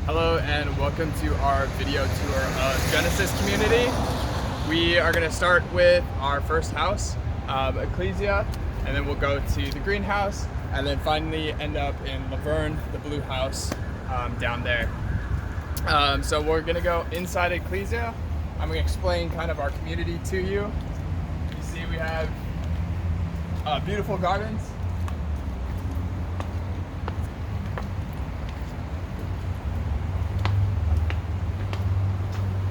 Hello and welcome to our video tour of Genesis Community. We are going to start with our first house, Ecclesia, and then we'll go to the greenhouse, and then finally end up in Laverne, the blue house down there. So we're going to go inside Ecclesia. I'm going to explain kind of our community to you. You see we have beautiful gardens.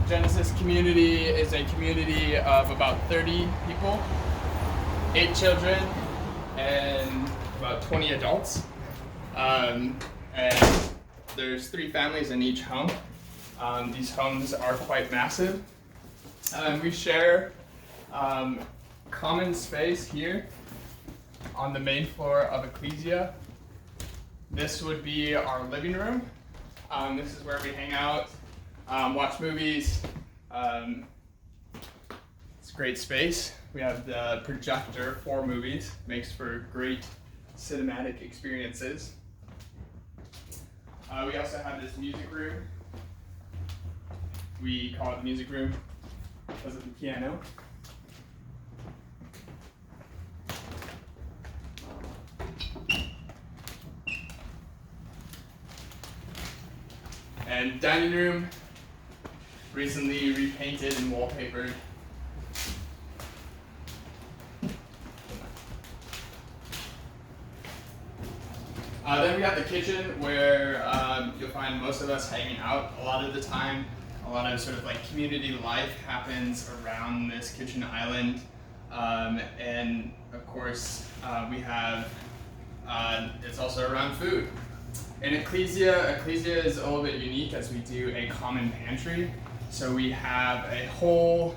Genesis Community is a community of about 30 people, 8 children, and about 20 adults. And there's 3 families in each home. These homes are quite massive. We share common space here on the main floor of Ecclesia. This would be our living room. This is where we hang out. Watch movies. It's a great space. We have the projector for movies. Makes for great cinematic experiences. We also have this music room. We call it the music room because of the piano. And dining room. Recently repainted and wallpapered. Then we have the kitchen where you'll find most of us hanging out a lot of the time. A lot of sort of like community life happens around this kitchen island. And of course we have, it's also around food. In Ecclesia is a little bit unique as we do a common pantry. So we have a whole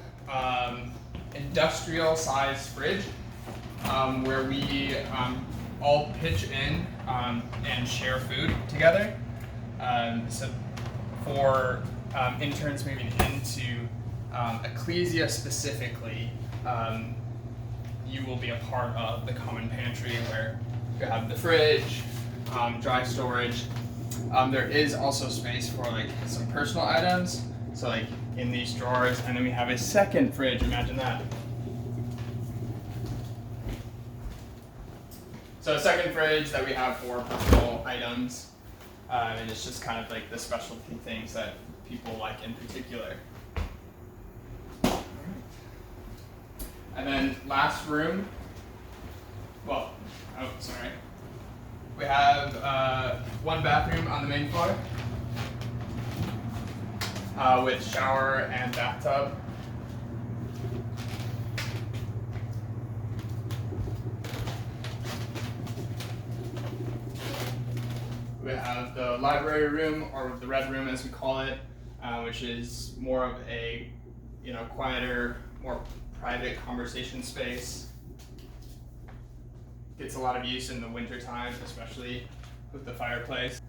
industrial-sized fridge where we all pitch in and share food together. So for interns moving into Ecclesia specifically, you will be a part of the common pantry where you have the fridge, dry storage. There is also space for like some personal items. So like in these drawers, and then we have a second fridge, imagine that. So a second fridge that we have for personal items, and it's just kind of like the specialty things that people like in particular. And then last room, we have one bathroom on the main floor. With shower and bathtub. We have the library room, or the red room as we call it, which is more of a quieter, more private conversation space. Gets a lot of use in the winter time, especially with the fireplace.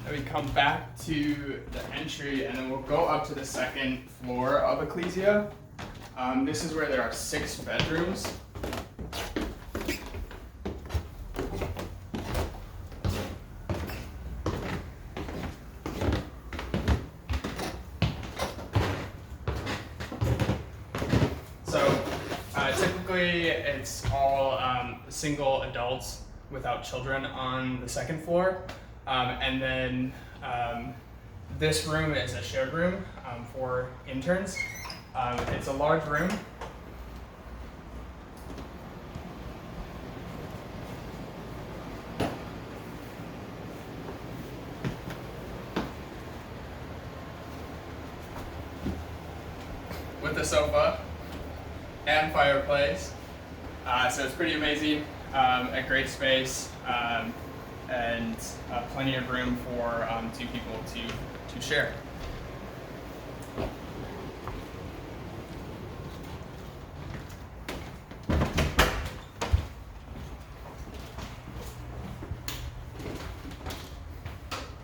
Then we come back to the entry, and then we'll go up to the second floor of Ecclesia. This is where there are 6 bedrooms. So typically it's all single adults without children on the second floor. And then this room is a shared room for interns. It's a large room. With a sofa and fireplace. So it's pretty amazing, a great space. And plenty of room for 2 people to share.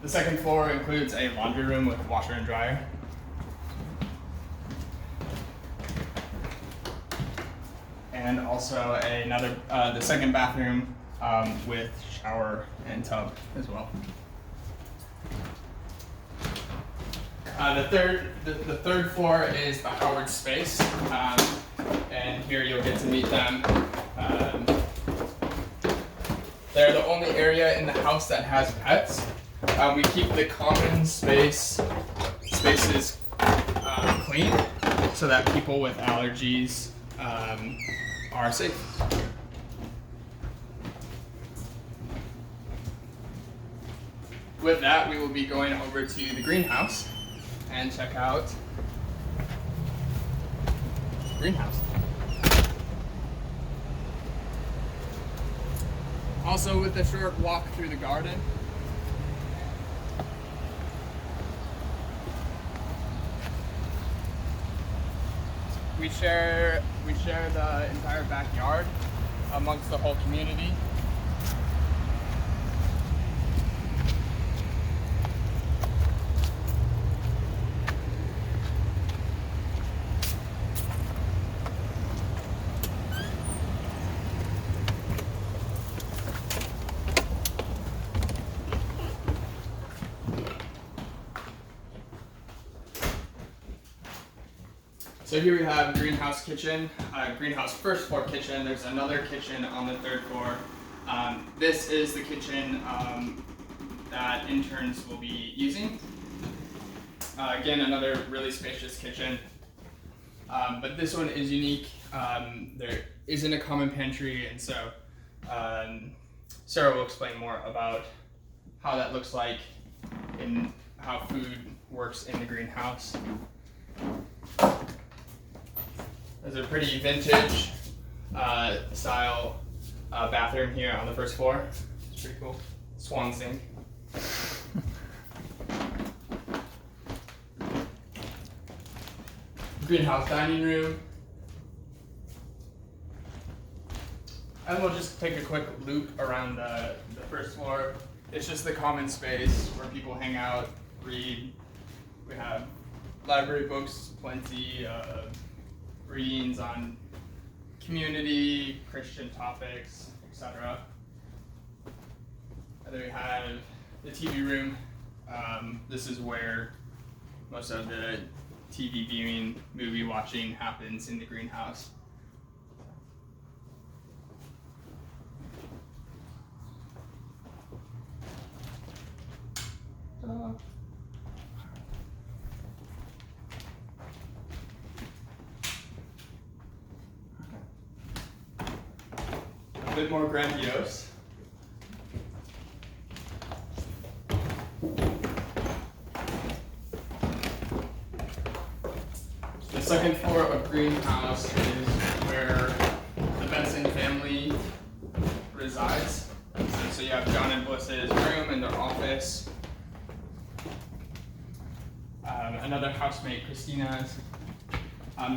The second floor includes a laundry room with washer and dryer. And also the second bathroom with shower and tub as well. The third floor is the Howard space, and here you'll get to meet them. They're the only area in the house that has pets. We keep the common spaces clean so that people with allergies are safe. With that, we will be going over to the greenhouse and check out the greenhouse. Also with a short walk through the garden. We share the entire backyard amongst the whole community. So here we have a greenhouse kitchen, greenhouse first floor kitchen. There's another kitchen on the third floor. This is the kitchen that interns will be using. Again, another really spacious kitchen. But this one is unique. There isn't a common pantry, and so Sarah will explain more about how that looks like and how food works in the greenhouse. There's a pretty vintage style bathroom here on the first floor. It's pretty cool. Swan sink. Greenhouse dining room. And we'll just take a quick loop around the first floor. It's just the common space where people hang out, read. We have library books, plenty, readings on community, Christian topics, etc. And then we have the TV room. This is where most of the TV viewing, movie watching happens in the greenhouse. A bit more grandiose. The second floor of greenhouse is where the Benson family resides. So you have John and Bliss's room and their office. Another housemate, Christina's.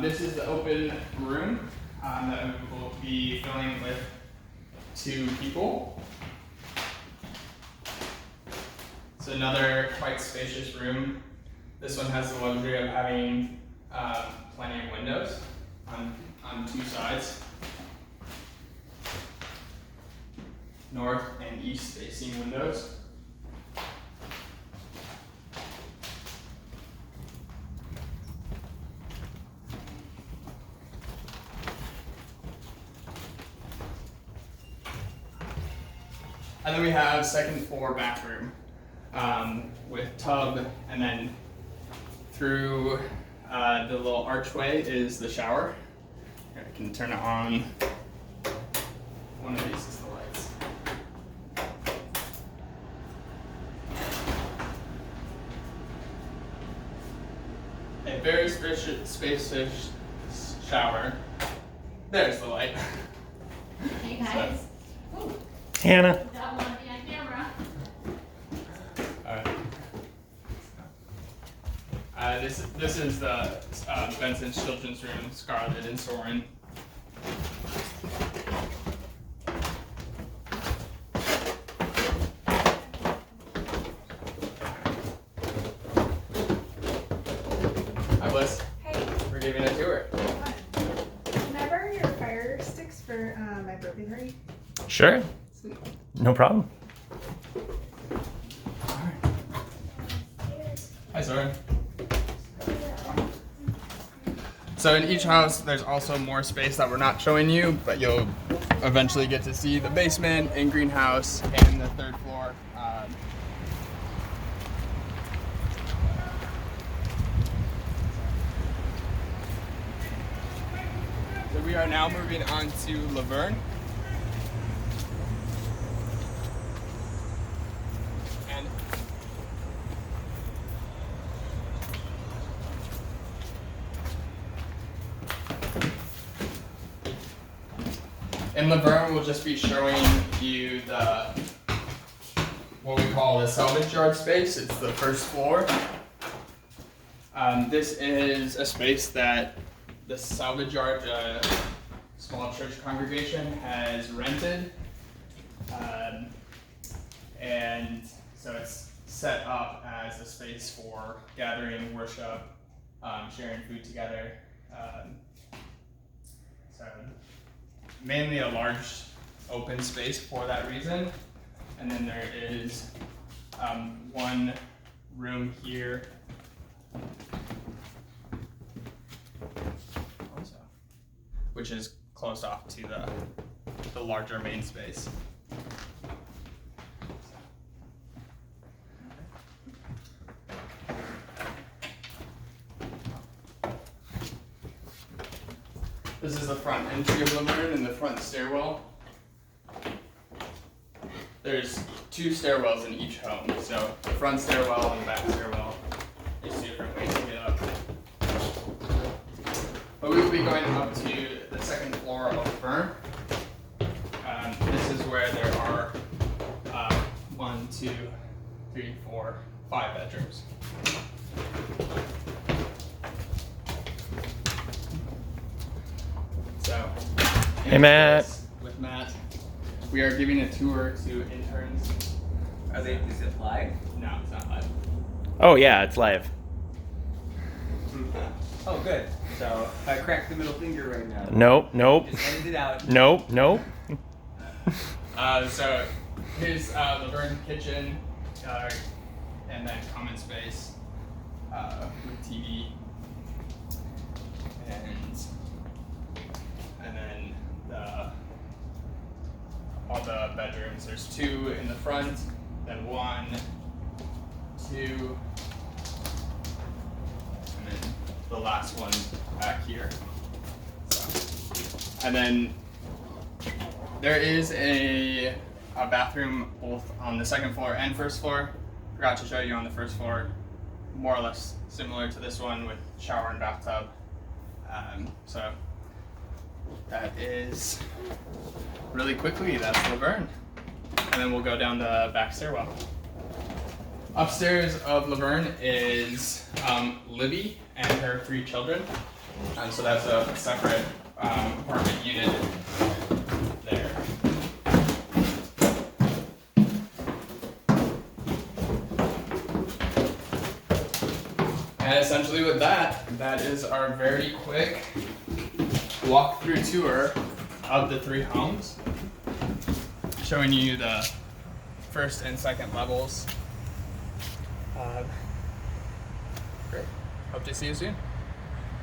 This is the open room that we will be filling with 2 people. It's another quite spacious room. This one has the luxury of having plenty of windows on 2 sides. North and east facing windows. And then we have second floor bathroom with tub, and then through the little archway is the shower. Here, I can turn it on. One of these is the lights. A very spacious shower. There's the light. Hey guys. So, Hannah. Don't want to be on camera. This is the Benson's children's room, Scarlett and Soren. Hi, Bliss. Hey, We're giving a tour. can I borrow your fire sticks for my birthday party? Sure. No problem. Hi, Soren. So in each house, there's also more space that we're not showing you, but you'll eventually get to see the basement and greenhouse and the third floor. So we are now moving on to Laverne. And in Laverne, we'll just be showing you what we call the salvage yard space. It's the first floor. This is a space that the salvage yard, small church congregation, has rented. And so it's set up as a space for gathering, worship, sharing food together. So mainly a large open space for that reason. And then there is one room here also, which is closed off to the larger main space. This is the front entry of Laverne and the front stairwell. There's two stairwells in each home, so the front stairwell and the back stairwell. There's two different ways to get up. But we will be going up to the second floor of Laverne. This is where there are 1, 2, 3, 4, 5 bedrooms. So, Hey, Matt. With Matt, we are giving a tour to interns. Is it live? No, it's not live. Oh yeah, it's live. Oh, good. So I cracked the middle finger right now. Nope. Just edit it out. Nope. So here's Laverne kitchen, and then common space with TV, and then all the bedrooms. There's 2 in the front, then 1, 2, and then the last one back here. So, and then there is a bathroom both on the second floor and first floor. Forgot to show you on the first floor, more or less similar to this one with shower and bathtub. So that is really quickly, that's Laverne. And then we'll go down the back stairwell. Upstairs of Laverne is Libby and her 3 children. So that's a separate apartment unit there. And essentially with that is our very quick walk-through tour of the 3 homes, showing you the first and second levels. Great. Hope to see you soon.